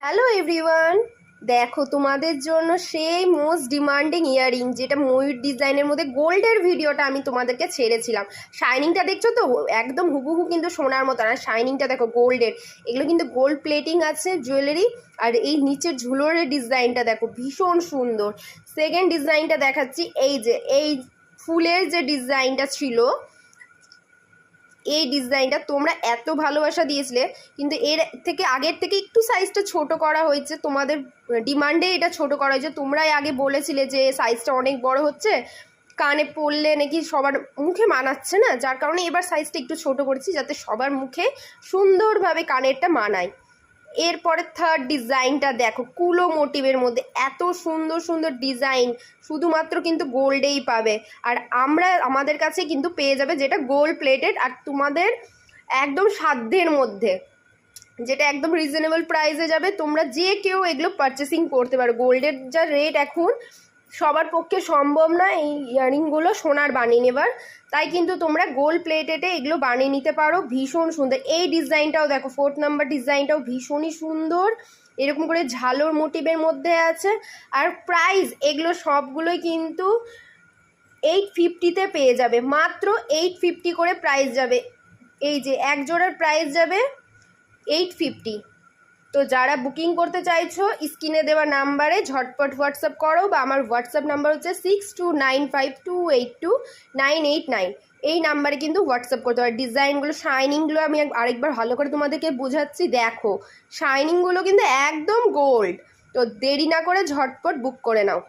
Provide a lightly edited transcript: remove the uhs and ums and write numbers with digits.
Hello everyone, দেখো তোমাদের জন্য সেই মোস্ট ডিমান্ডিং ইয়াররিং যেটা ময়ূর ডিজাইনের মধ্যে গোল্ডের ভিডিওটা আমি তোমাদেরকে ছেড়েছিলাম। শাইনিংটা দেখছো তো একদম হুবহু কিন্তু সোনার মতো, আর শাইনিংটা দেখো গোল্ডের। এগুলো কিন্তু গোল্ড প্লেটিং আছে জুয়েলারি। আর এই নিচের ঝুলোরের ডিজাইনটা দেখো ভীষণ সুন্দর। সেকেন্ড ডিজাইনটা দেখাচ্ছি, এই যে এই ফুলের যে ডিজাইনটা ছিল, এই ডিজাইনটা তোমরা এত ভালোবাসা দিয়েছিলে, কিন্তু এর থেকে আগের থেকে একটু সাইজটা ছোট করা হয়েছে। তোমাদের ডিমান্ডে এটা ছোট করা হয়েছে। তোমরাই আগে বলেছিলে যে সাইজটা অনেক বড় হচ্ছে, কানে পরলে নাকি সবার মুখে মানাচ্ছে না, যার কারণে এবার সাইজটা একটু ছোট করেছি যাতে সবার মুখে সুন্দরভাবে কানেরটা মানায়। এরপরে থার্ড ডিজাইনটা দেখো, কুলো মোটিভের মধ্যে এত সুন্দর সুন্দর ডিজাইন শুধুমাত্র কিন্তু গোল্ডেই পাবে। আর আমাদের কাছে কিন্তু পেয়ে যাবে যেটা গোল্ড প্লেটেড, আর তোমাদের একদম সাধ্যের মধ্যে, যেটা একদম রিজনেবল প্রাইসে যাবে। তোমরা যে কেউ এগুলো পারচেসিং করতে পারো। গোল্ডের যা রেট এখন, সবার পক্ষে সম্ভব না এই ইয়াররিংগুলো সোনার বানিয়ে নেবার, তাই কিন্তু তোমরা গোল্ড প্লেটেডে এগুলো বানিয়ে নিতে পারো। ভীষণ সুন্দর এই ডিজাইনটাও দেখো, 4 নাম্বার ডিজাইনটাও ভীষণই সুন্দর, এরকম করে ঝালোর মোটিভের মধ্যে আছে। আর প্রাইস এগুলো সবগুলোই কিন্তু 850-তে পেয়ে যাবে, মাত্র 850 করে প্রাইস যাবে। এই যে এক জোড়ার প্রাইস যাবে 850। তো যারা বুকিং করতে চাইছো স্ক্রিনে দেওয়া নাম্বারে ঝটপট হোয়াটসঅ্যাপ করো, বা আমার হোয়াটসঅ্যাপ নাম্বার হচ্ছে 6295282989। এই নাম্বারে কিন্তু হোয়াটসঅ্যাপ করতে পারো। ডিজাইনগুলো শাইনিংগুলো আমি আরেকবার ভালো করে তোমাদেরকে বোঝাচ্ছি। দেখো শাইনিংগুলো কিন্তু একদম গোল্ড। তো দেরি না করে ঝটপট বুক করে নাও।